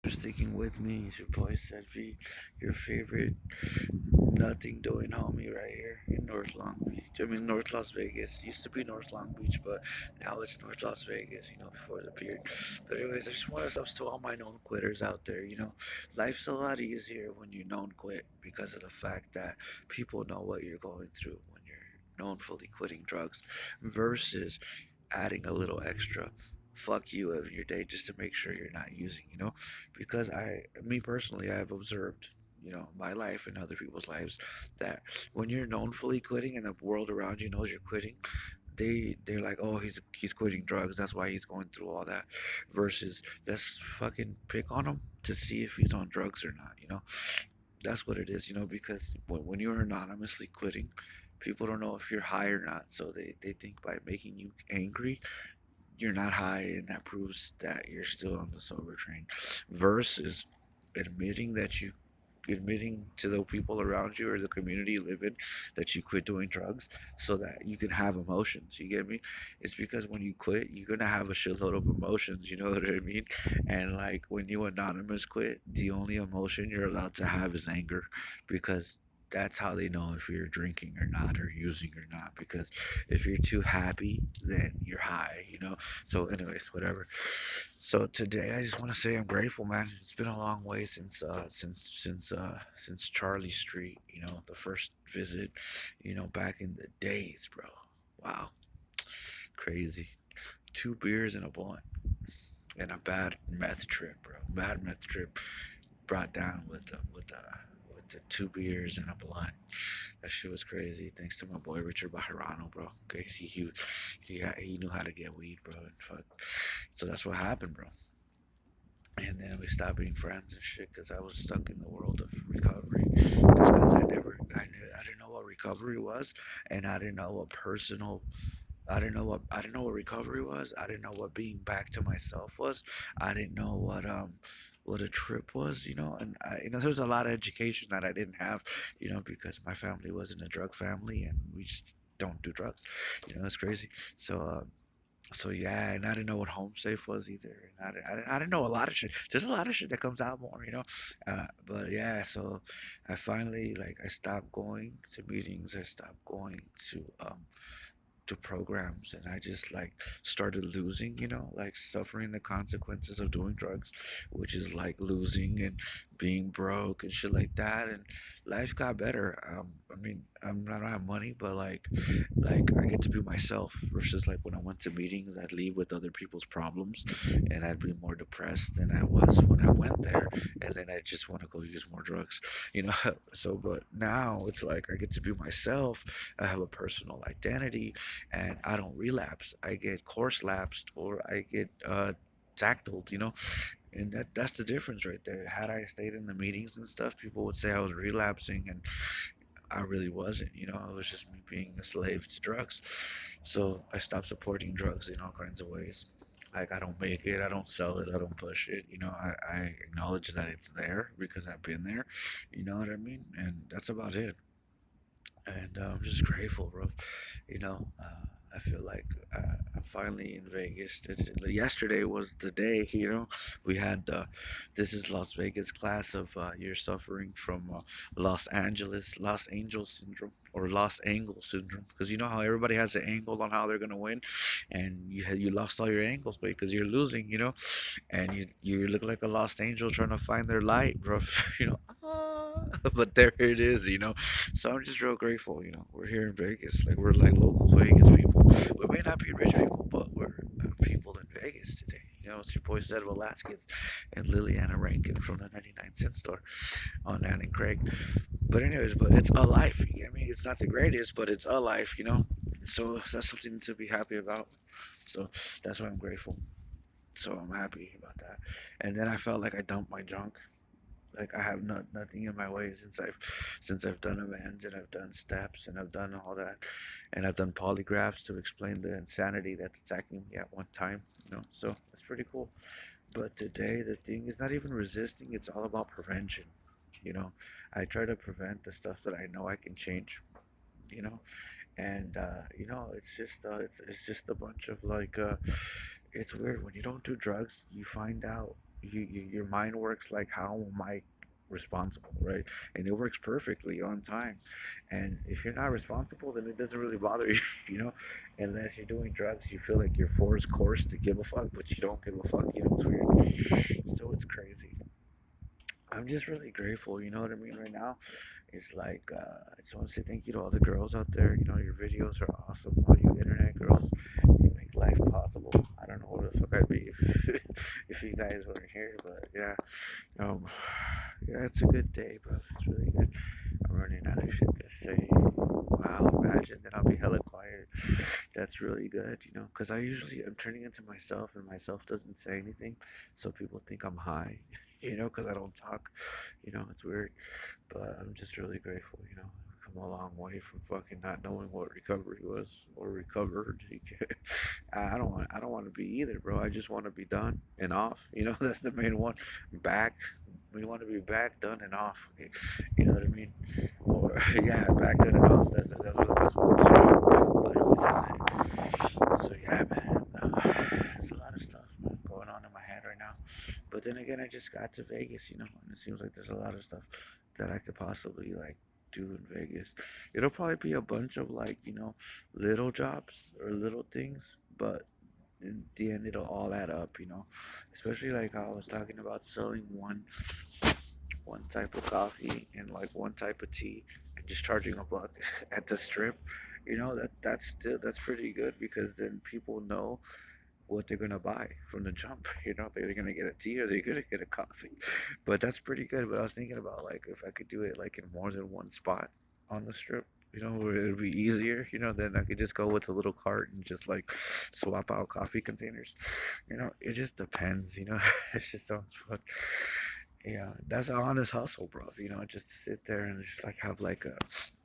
For sticking with me. It's your boy Sedvi, your favorite nothing doing homie right here in North Long Beach. I mean, North Las Vegas. Used to be North Long Beach, but now it's North Las Vegas, before the beard. But, anyways, I just want to to all my known quitters out there. Life's a lot easier when you known quit because of the fact that people know what you're going through when you're knownfully quitting drugs versus adding a little extra fuck you in your day just to make sure you're not using. Because me personally, I've observed, my life and other people's lives that when you're knownfully quitting and the world around you knows you're quitting, they're like, oh, he's quitting drugs, that's why he's going through all that, versus let's fucking pick on him to see if he's on drugs or not. That's what it is, because when you're anonymously quitting, people don't know if you're high or not, so they think by making you angry you're not high, and that proves that you're still on the sober train. Versus admitting that you admitting to the people around you or the community you live in that you quit doing drugs so that you can have emotions. You get me? It's because when you quit, you're gonna have a shitload of emotions. You know what I mean? And like when you anonymous quit, the only emotion you're allowed to have is anger, because that's how they know if you're drinking or not or using or not. Because if you're too happy, then you're high. So, anyways, whatever. So today, I just want to say I'm grateful, man. It's been a long way since Charlie Street. The first visit. Back in the days, bro. Wow, crazy. 2 beers and a blunt and a bad meth trip, bro. Bad meth trip brought down with the 2 beers and a blunt. That shit was crazy. Thanks to my boy Richard Bajarano, bro. Okay, he knew how to get weed, bro. And fuck. So that's what happened, bro. And then we stopped being friends and shit because I was stuck in the world of recovery. Because I didn't know what recovery was, and I didn't know what personal. I didn't know what recovery was. I didn't know what being back to myself was. I didn't know what a trip was. And there was a lot of education that I didn't have, because my family wasn't a drug family and we just don't do drugs. It's crazy. So yeah, and I didn't know what home safe was either, and I didn't know a lot of shit. There's a lot of shit that comes out more. But yeah, so I finally, like, I stopped going to meetings. I stopped going to programs, and I just like started losing, like suffering the consequences of doing drugs, which is like losing and being broke and shit like that. And life got better. I mean, I don't have money, but like I get to be myself versus like when I went to meetings, I'd leave with other people's problems and I'd be more depressed than I was when I went there, and then I just want to go use more drugs, you know. So but now it's like I get to be myself. I have a personal identity, and I don't relapse. I get course lapsed or I get tactled, and that's the difference right there. Had I stayed in the meetings and stuff, people would say I was relapsing, and I really wasn't. It was just me being a slave to drugs. So I stopped supporting drugs in all kinds of ways. Like I don't make it, I don't sell it, I don't push it. I acknowledge that it's there because I've been there. You know what I mean? And that's about it. And I'm just grateful, bro. I feel like I'm finally in Vegas. Yesterday was the day. We had this is Las Vegas class of you're suffering from Los Angeles syndrome or Los Angle syndrome, because you know how everybody has an angle on how they're gonna win, and you lost all your angles, because you're losing, and you look like a lost angel trying to find their light, bro. you know. But there it is. So I'm just real grateful. We're here in Vegas, like we're like local Vegas people. We may not be rich people, but we're people in Vegas today. It's your boy Zed Velasquez and Liliana Rankin from the 99 cent store on Ann and Craig. But anyways, but it's a life. You get me? It's not the greatest, but it's a life. So that's something to be happy about. So that's why I'm grateful. So I'm happy about that. And then I felt like I dumped my junk. Like I have nothing in my way since I've done amends and I've done steps and I've done all that, and I've done polygraphs to explain the insanity that's attacking me at one time. So it's pretty cool. But today the thing is not even resisting; it's all about prevention. You know, I try to prevent the stuff that I know I can change. You know, and it's just a bunch of like it's weird when you don't do drugs. You find out. your mind works like, how am I responsible, right? And it works perfectly on time. And if you're not responsible, then it doesn't really bother you, you know. Unless you're doing drugs, you feel like you're forced course to give a fuck, but you don't give a fuck. You know, it's weird. So it's crazy. I'm just really grateful, you know what I mean, right now. It's like, I just want to say thank you to all the girls out there. You know, your videos are awesome. All you internet girls, you make life possible. I don't know what the fuck I'd be if, if you guys weren't here, but yeah. Um, yeah, it's a good day, bro. It's really good. I'm running out of shit to say. Wow, imagine that I'll be hella quiet. That's really good, you know, because I'm turning into myself, and myself doesn't say anything, so people think I'm high, you know, because I don't talk, you know, it's weird, but I'm just really grateful, you know. I've come a long way from fucking not knowing what recovery was or recovered. I don't want to be either, bro. I just want to be done and off. You know, that's the main one. Back. We want to be back, done, and off. You know what I mean? Or yeah, back, done, and off. That's what it was. But anyways, that's it. So yeah, man. There's a lot of stuff, man, going on in my head right now. But then again, I just got to Vegas, you know, and it seems like there's a lot of stuff that I could possibly like do in Vegas. It'll probably be a bunch of like, you know, little jobs or little things, but in the end it'll all add up, you know. Especially like I was talking about selling one type of coffee and like one type of tea and just charging a buck at the strip. You know, that's pretty good because then people know what they're gonna buy from the jump. You know, they're gonna get a tea or they're gonna get a coffee. But that's pretty good. But I was thinking about like if I could do it like in more than one spot on the strip. You know, where it'd be easier. You know, then I could just go with a little cart and just like swap out coffee containers. You know, it just depends. You know, it just sounds fun. Yeah, that's an honest hustle, bro. You know, just to sit there and just like have like a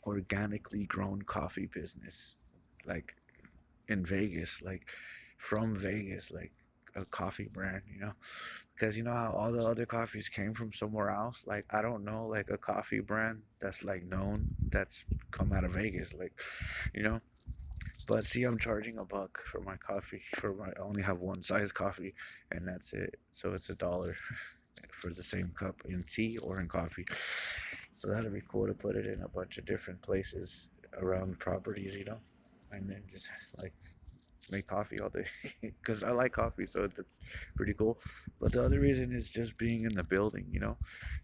organically grown coffee business, like in Vegas, like from Vegas, like a coffee brand, you know? Because you know how all the other coffees came from somewhere else? Like, I don't know, like a coffee brand that's like known that's come out of Vegas, like, you know? But see, I'm charging a buck for my coffee, I only have one size coffee, and that's it. So it's $1 for the same cup in tea or in coffee. So that'd be cool to put it in a bunch of different places around properties, you know? And then just like make coffee all day because I like coffee, so that's pretty cool. But the other reason is just being in the building, you know,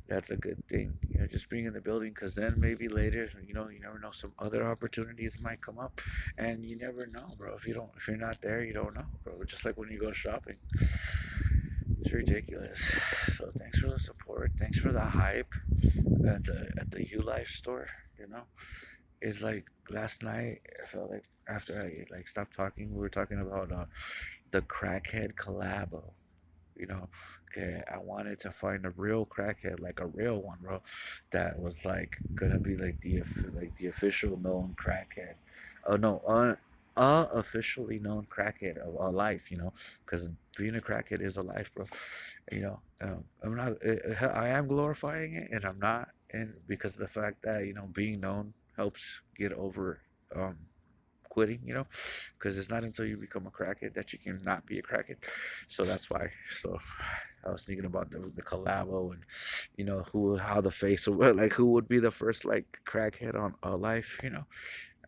that's a good thing, you know, just being in the building because then maybe later, you know, you never know, some other opportunities might come up, and you never know, bro. If you're not there, you don't know, bro. Just like when you go shopping, it's ridiculous. So thanks for the support, thanks for the hype at the U Life store, you know. It's like last night I felt like after I like stopped talking, we were talking about the crackhead collabo. You know, okay, I wanted to find a real crackhead, like a real one, bro, that was like gonna be like the official known crackhead. Oh no, officially known crackhead of a life, you know, because being a crackhead is a life, bro. You know, I'm not, I am glorifying it, and I'm not, and because of the fact that you know being known helps get over um quitting, you know, because it's not until you become a crackhead that you can not be a crackhead. So that's why. So I was thinking about the collabo and you know how the face would like who would be the first like crackhead on a life, you know.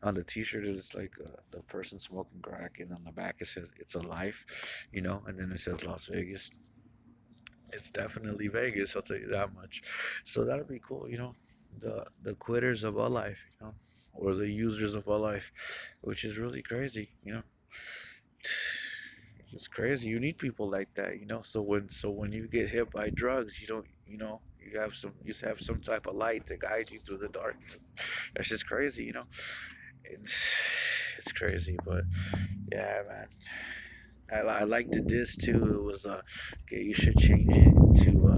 On the T-shirt, it's like the person smoking crack, and on the back it says "It's a life," you know, and then it says Las Vegas. It's definitely Vegas, I'll tell you that much. So that'll be cool, you know. The quitters of our life, you know, or the users of our life, which is really crazy, you know. It's crazy. You need people like that, you know. So when you get hit by drugs, you don't, you know, you have some type of light to guide you through the darkness. That's just crazy, you know. It's, it's crazy, but yeah, man. I liked the disc too. It was okay. You should change it to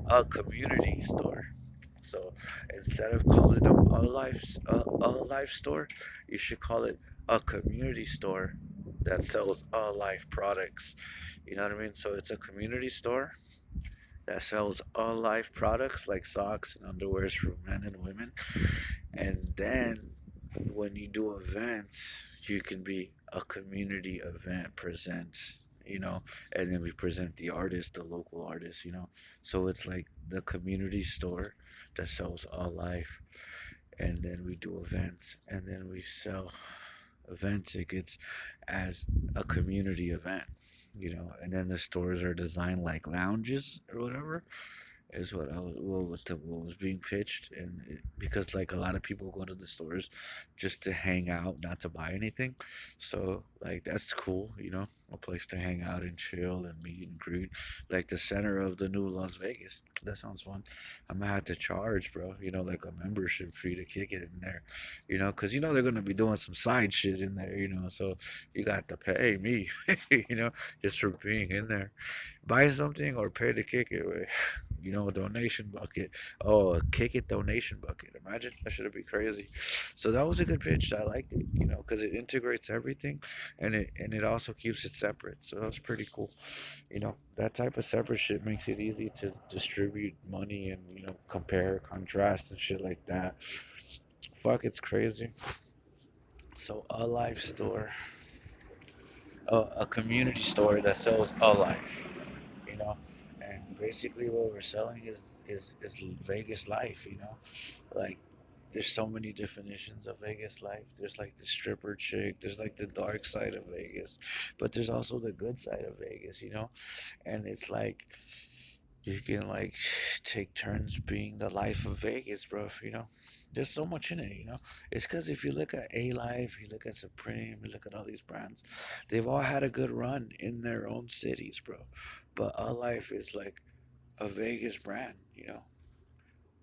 a community store. So instead of calling it a life store, you should call it a community store that sells a life products. You know what I mean? So it's a community store that sells all life products like socks and underwears for men and women. And then when you do events, you can be a community event presents. you know, and then we present the artist, the local artist, you know. So it's like the community store that sells all life, and then we do events, and then we sell event tickets as a community event, you know, and then the stores are designed like lounges or whatever is what was being pitched, and because like a lot of people go to the stores just to hang out, not to buy anything, so like that's cool, you know, a place to hang out and chill and meet and greet, like the center of the new Las Vegas. That sounds fun. I'm gonna have to charge, bro. You know, like a membership fee to kick it in there. You know, because you know they're gonna be doing some side shit in there. You know, so you got to pay me. You know, just for being in there. Buy something or pay to kick it. You know, a donation bucket. Oh, a kick it donation bucket. Imagine that should be crazy. So that was a good pitch. I liked it, you know, because it integrates everything, and it also keeps it separate. So that was pretty cool. You know, that type of separate shit makes it easy to distribute money and you know compare, contrast, and shit like that. Fuck, it's crazy. So a life store, a community store that sells a life. You know, and basically what we're selling is Vegas life, you know, like there's so many definitions of Vegas life. There's like the stripper chick, there's like the dark side of Vegas, but there's also the good side of Vegas, you know, and it's like you can like take turns being the life of Vegas, bro. You know, there's so much in it. You know, it's because if you look at A Life, you look at Supreme, you look at all these brands, they've all had a good run in their own cities, bro. But A Life is like a Vegas brand. You know,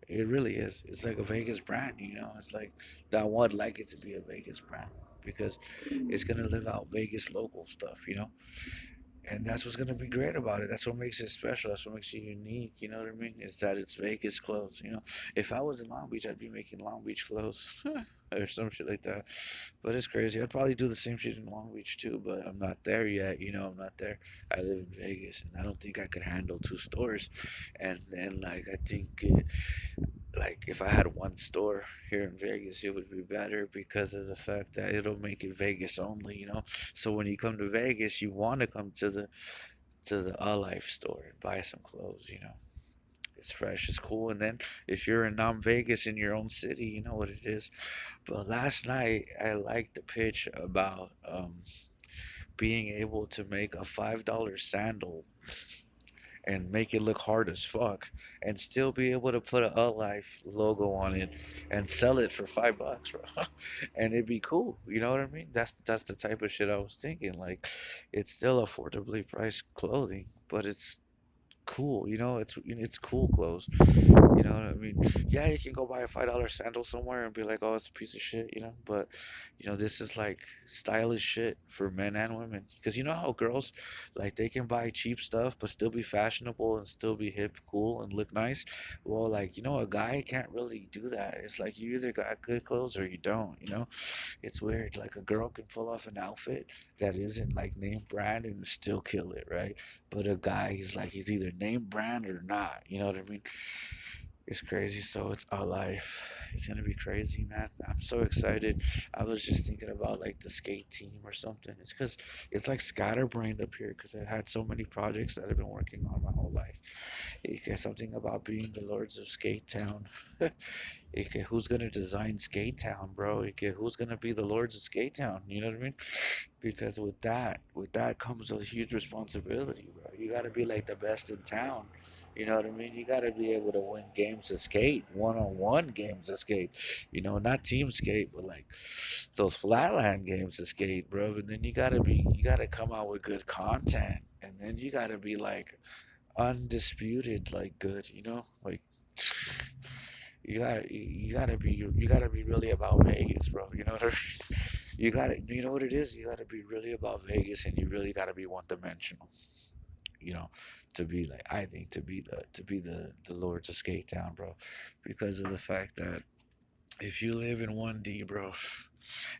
it really is. It's like a Vegas brand. You know, it's like I would like it to be a Vegas brand because it's gonna live out Vegas local stuff. You know, and that's what's gonna be great about it. That's what makes it special. That's what makes it unique. You know what I mean? Is that it's Vegas clothes. You know, if I was in Long Beach, I'd be making Long Beach clothes or some shit like that. But it's crazy. I'd probably do the same shit in Long Beach too. But I'm not there yet. You know, I'm not there. I live in Vegas, and I don't think I could handle two stores. And then like I think like if I had one store here in Vegas, it would be better because of the fact that it'll make it Vegas only, you know. So when you come to Vegas, you want to come to the Alive store and buy some clothes, you know. It's fresh, it's cool, and then if you're in non-Vegas in your own city, you know what it is. But last night, I liked the pitch about being able to make a $5 sandal and make it look hard as fuck and still be able to put a Life logo on it and sell it for $5, bro. And it'd be cool. You know what I mean? That's the type of shit I was thinking. Like, it's still affordably priced clothing, but it's cool. You know, it's cool clothes. You know what I mean? Yeah, you can go buy a $5 sandal somewhere and be like, oh, it's a piece of shit, you know. But you know, this is like stylish shit for men and women. Because you know how girls like they can buy cheap stuff but still be fashionable and still be hip, cool, and look nice. Well, like you know, a guy can't really do that. It's like you either got good clothes or you don't. You know, it's weird. Like a girl can pull off an outfit that isn't like name brand and still kill it, right? But a guy, he's either name brand or not. You know what I mean? It's crazy. So it's our life. It's gonna be crazy, man. I'm so excited. I was just thinking about like the skate team or something. It's because it's like scatterbrained up here because I've had so many projects that I've been working on my whole life. It get something about being the lords of Skate Town. It get who's gonna design Skate Town, bro? It get who's gonna be the lords of Skate Town? You know what I mean? Because with that comes a huge responsibility, bro. You gotta be like the best in town. You know what I mean? You gotta be able to win games of skate, one-on-one games of skate. You know, not team skate, but like those flatland games of skate, bro. And then you gotta come out with good content, and then you gotta be like undisputed, like good. You know, like you gotta be really about Vegas, bro. You know what I mean? You know what it is? You gotta be really about Vegas, and you really gotta be one dimensional. You know, to be like I think to be the Lords of Skate Town, bro, because of the fact that if you live in 1D, bro,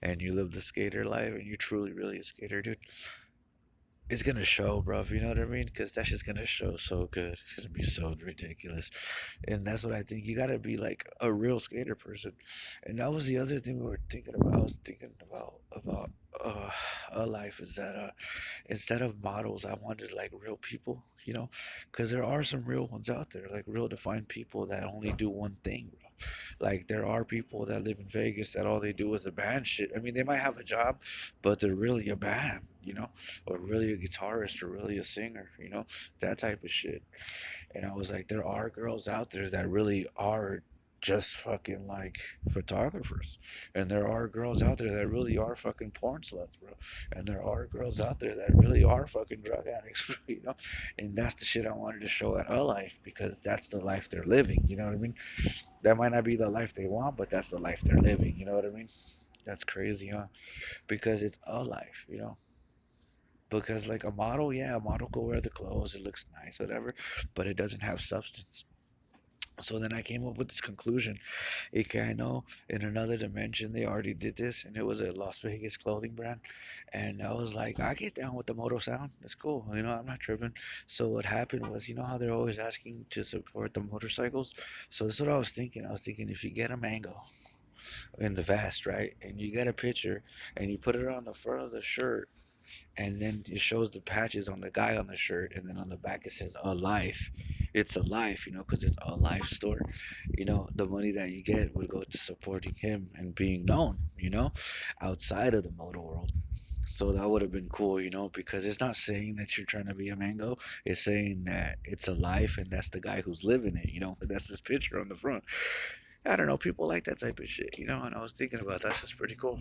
and you live the skater life, and you truly really a skater, dude, it's gonna show, bro. You know what I mean? Because that's just gonna show so good. It's gonna be so ridiculous, and that's what I think. You gotta be like a real skater person, and that was the other thing we were thinking about. I was thinking about a life is that instead of models, I wanted like real people. You know, because there are some real ones out there, like real defined people that only do one thing, bro. Like there are people that live in Vegas that all they do is a band shit. I mean, they might have a job, but they're really a band. You know, or really a guitarist or really a singer, that type of shit. And I was like, there are girls out there that really are just fucking like photographers. And there are girls out there that really are fucking porn sluts, bro. And there are girls out there that really are fucking drug addicts, And that's the shit I wanted to show at a life because that's the life they're living, you know what I mean? That might not be the life they want, but that's the life they're living, you know what I mean? That's crazy, huh? Because it's a life, because like a model, yeah, a model can wear the clothes, it looks nice, whatever, but it doesn't have substance. So then I came up with this conclusion. Okay, I know in another dimension they already did this, and it was a Las Vegas clothing brand. And I was like, I get down with the moto sound. That's cool. I'm not tripping. So what happened was, you know how they're always asking to support the motorcycles? So that's what I was thinking. I was thinking if you get a mango in the vest, right, and you get a picture and you put it on the front of the shirt, and then it shows the patches on the guy on the shirt, and then on the back it says a life. It's a life, because it's a life store. The money that you get would go to supporting him and being known, outside of the motor world. So that would have been cool, because it's not saying that you're trying to be a mango. It's saying that it's a life, and that's the guy who's living it. That's his picture on the front. I don't know. People like that type of shit, and I was thinking about that. That's pretty cool,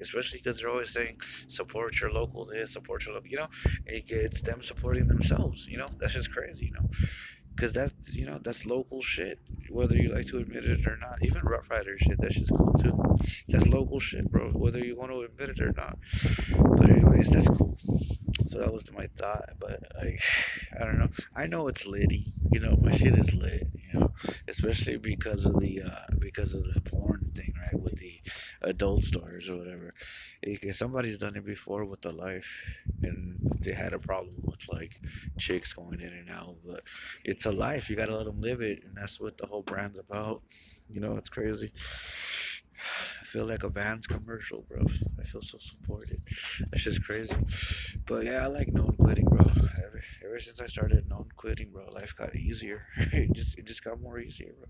especially because they're always saying support your local this, support your local. It's them supporting themselves. That's just crazy. Because that's local shit, whether you like to admit it or not. Even Rough Rider shit, that shit's cool too. That's local shit, bro, whether you want to admit it or not. But anyways, that's cool. So that was my thought, but like, I don't know. I know it's litty, my shit is lit, especially because of the porn thing, right? With the adult stores or whatever. Somebody's done it before with the life, and they had a problem with like chicks going in and out. But it's a life. You gotta let them live it, and that's what the whole brand's about. It's crazy. I feel like a Vans commercial, bro. I feel so supported. That's just crazy. But yeah, I like known quitting, bro. Ever since I started known quitting, bro, life got easier. It just got more easier, bro.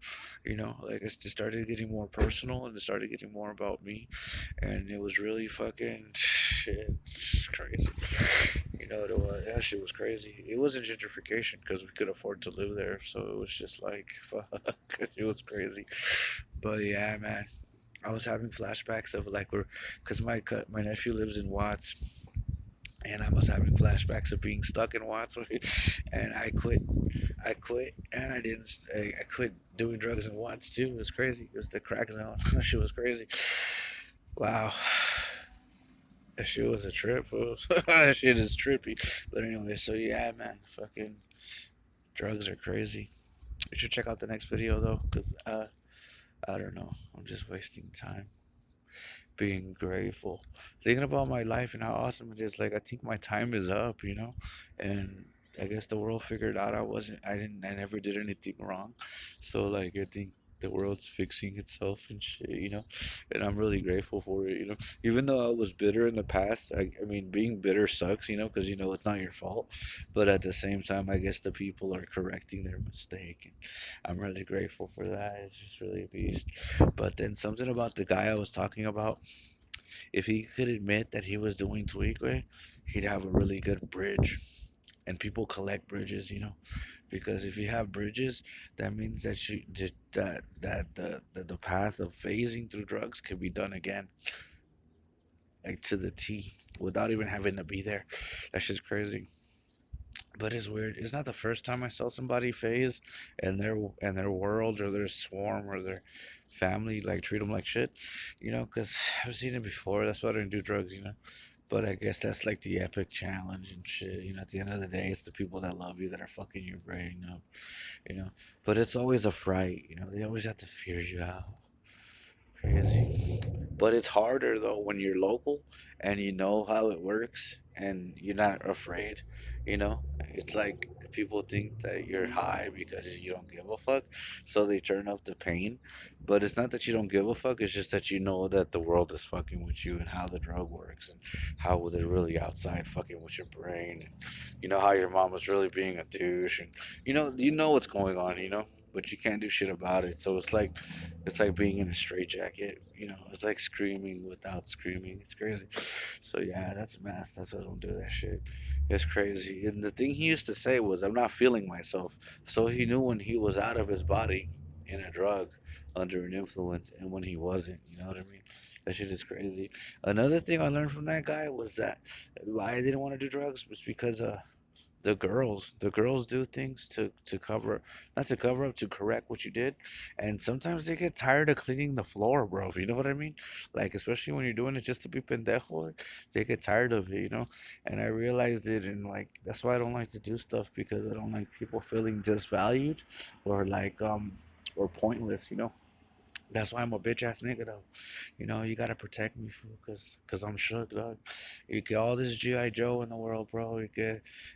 Like it just started getting more personal, and it started getting more about me, and it was really fucking shit. Crazy. That shit was crazy. It wasn't gentrification because we could afford to live there, so it was just like fuck. It was crazy. But yeah, man. I was having flashbacks of like cause my nephew lives in Watts, and I was having flashbacks of being stuck in Watts, and I quit, and I quit doing drugs in Watts too. It was crazy. It was the crack zone. That shit was crazy. Wow, that shit was a trip. That shit is trippy. But anyway, so yeah, man, fucking drugs are crazy. You should check out the next video though, cause I don't know. I'm just wasting time being grateful, thinking about my life and how awesome it is. Like I think my time is up, and I guess the world figured out I never did anything wrong. So like I think the world's fixing itself and shit, and I'm really grateful for it, Even though I was bitter in the past, I mean, being bitter sucks, because it's not your fault, but at the same time, I guess the people are correcting their mistake, and I'm really grateful for that. It's just really a beast. But then something about the guy I was talking about, if he could admit that he was doing Tweakway, he'd have a really good bridge. And people collect bridges, because if you have bridges, that means that the path of phasing through drugs can be done again, like to the T, without even having to be there. That's just crazy. But it's weird. It's not the first time I saw somebody phase, and their world or their swarm or their family like treat them like shit, because I've seen it before. That's why I don't do drugs, But I guess that's like the epic challenge and shit. At the end of the day, it's the people that love you that are fucking your brain up, you know. But it's always a fright, They always have to fear you out. Crazy. But it's harder though when you're local and you know how it works and you're not afraid. You know, it's like people think that you're high because you don't give a fuck, so they turn up the pain. But it's not that you don't give a fuck, it's just that you know that the world is fucking with you and how the drug works and how they're really outside fucking with your brain. And you know how your mom was really being a douche, and you know what's going on, but you can't do shit about it. So it's like being in a straitjacket. It's like screaming without screaming. It's crazy. So yeah, that's math. That's why I don't do that shit. It's crazy. And the thing he used to say was, "I'm not feeling myself." So he knew when he was out of his body in a drug, under an influence, and when he wasn't. You know what I mean? That shit is crazy. Another thing I learned from that guy was that why I didn't want to do drugs was because the girls do things to cover, not to cover up, to correct what you did. And sometimes they get tired of cleaning the floor, bro, if you know what I mean. Like, especially when you're doing it just to be pendejo, they get tired of it. And I realized it, and like that's why I don't like to do stuff, because I don't like people feeling disvalued, or like or pointless. That's why I'm a bitch ass nigga though. You gotta protect me, fool, cause I'm shook, dog. You get all this GI Joe in the world, bro.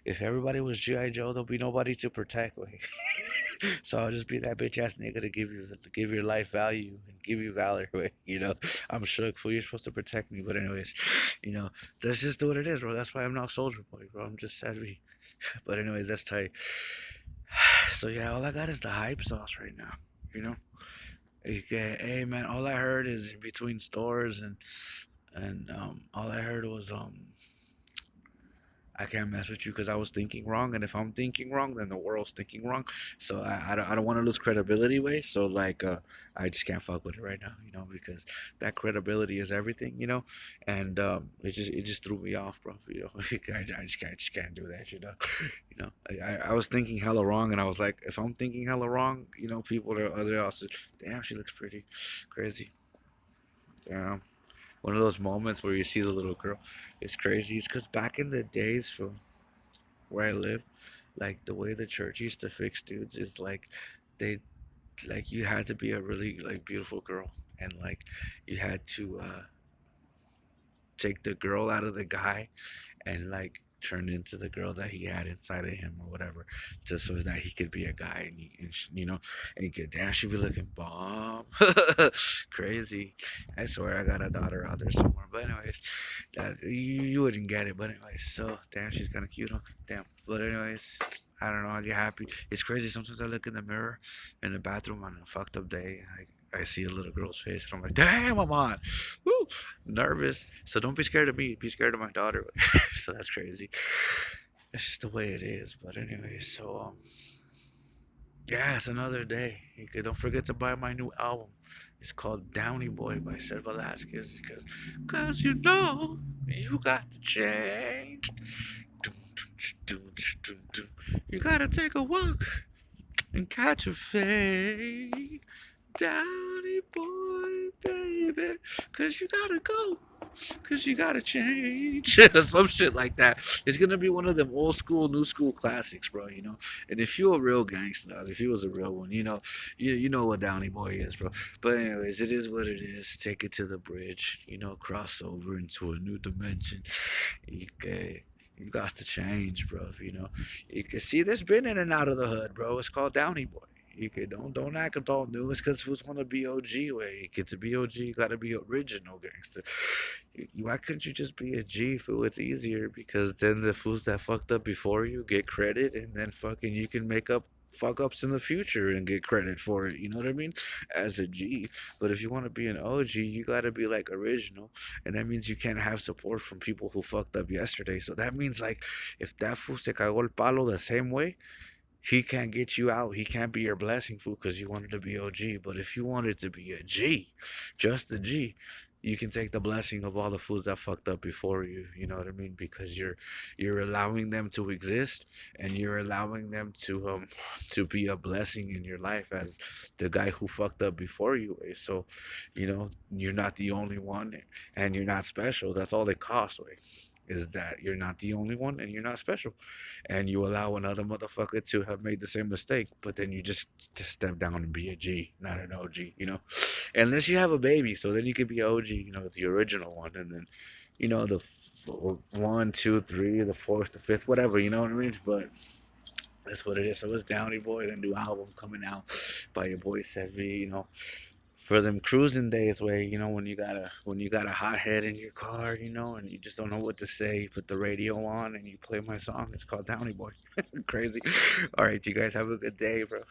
If everybody was GI Joe, there'll be nobody to protect me. So I'll just be that bitch ass nigga to give your life value and give you valor. I'm shook, fool. You're supposed to protect me, but anyways, you know that's just what it is, bro. That's why I'm not Soldier Boy, bro. I'm just Savvy. But anyways, that's tight. So yeah, all I got is the hype sauce right now. You know. Okay, hey man, all I heard is in between stores, and all I heard was I can't mess with you because I was thinking wrong, and if I'm thinking wrong, then the world's thinking wrong. So I don't want to lose credibility, way. So like I just can't fuck with it right now, because that credibility is everything. And it just threw me off, bro. I just can't do that, I was thinking hella wrong, and I was like, if I'm thinking hella wrong, people are other else. Damn, she looks pretty, crazy. Damn. One of those moments where you see the little girl. It's crazy. It's because back in the days from where I live, like the way the church used to fix dudes is like they like you had to be a really like beautiful girl, and like you had to take the girl out of the guy and like turn into the girl that he had inside of him or whatever, just so that he could be a guy, and you could damn, she be looking bomb. Crazy. I swear I got a daughter out there somewhere, but anyways, you wouldn't get it, but anyways, so damn, she's kind of cute, huh? Damn. But anyways, I don't know, I get happy. It's crazy. Sometimes I look in the mirror in the bathroom on a fucked up day. I see a little girl's face, and I'm like, damn, I'm on. Woo! Nervous. So don't be scared of me. Be scared of my daughter. So that's crazy. It's just the way it is. But anyway, so yeah, it's another day. Don't forget to buy my new album. It's called Downy Boy by Seth Velasquez. Cause you got to change. You gotta take a walk and catch a fade. Downy boy, baby, cause you gotta go, cause you gotta change. Some shit like that. It's gonna be one of them old school, new school classics, bro. And if you a real gangster, if you was a real one, you know what Downy Boy is, bro. But anyways, it is what it is. Take it to the bridge, cross over into a new dimension. Okay. You got to change, bro. You can see there's been in and out of the hood, bro. It's called Downy Boy. You can don't act all new. It's because who's wanna be OG way. You get to be OG, you gotta be original gangster. Why couldn't you just be a G, fool? It's easier because then the fools that fucked up before you get credit, and then fucking you can make up fuck ups in the future and get credit for it. You know what I mean? As a G. But if you want to be an OG, you gotta be like original, and that means you can't have support from people who fucked up yesterday. So that means like if that fool se cagó el palo the same way, he can't get you out. He can't be your blessing, fool, because you wanted to be OG. But if you wanted to be a G, just a G, you can take the blessing of all the fools that fucked up before you. You know what I mean? Because you're allowing them to exist, and you're allowing them to be a blessing in your life as the guy who fucked up before you. So, you're not the only one, and you're not special. That's all it costs. Way. is that you're not the only one and you're not special, and you allow another motherfucker to have made the same mistake, but then you just step down and be a G, not an OG, you know. Unless you have a baby, so then you could be OG, you know, the original one, and then, you know, the one, two, three, the fourth, the fifth, whatever, you know what I mean? But that's what it is. So it's Downy Boy, the new album coming out by your boy Sevi, you know, for them cruising days where, you know, when you got a hot head in your car, you know, and you just don't know what to say, you put the radio on and you play my song. It's called Downy Boy. Crazy. All right, you guys have a good day, bro.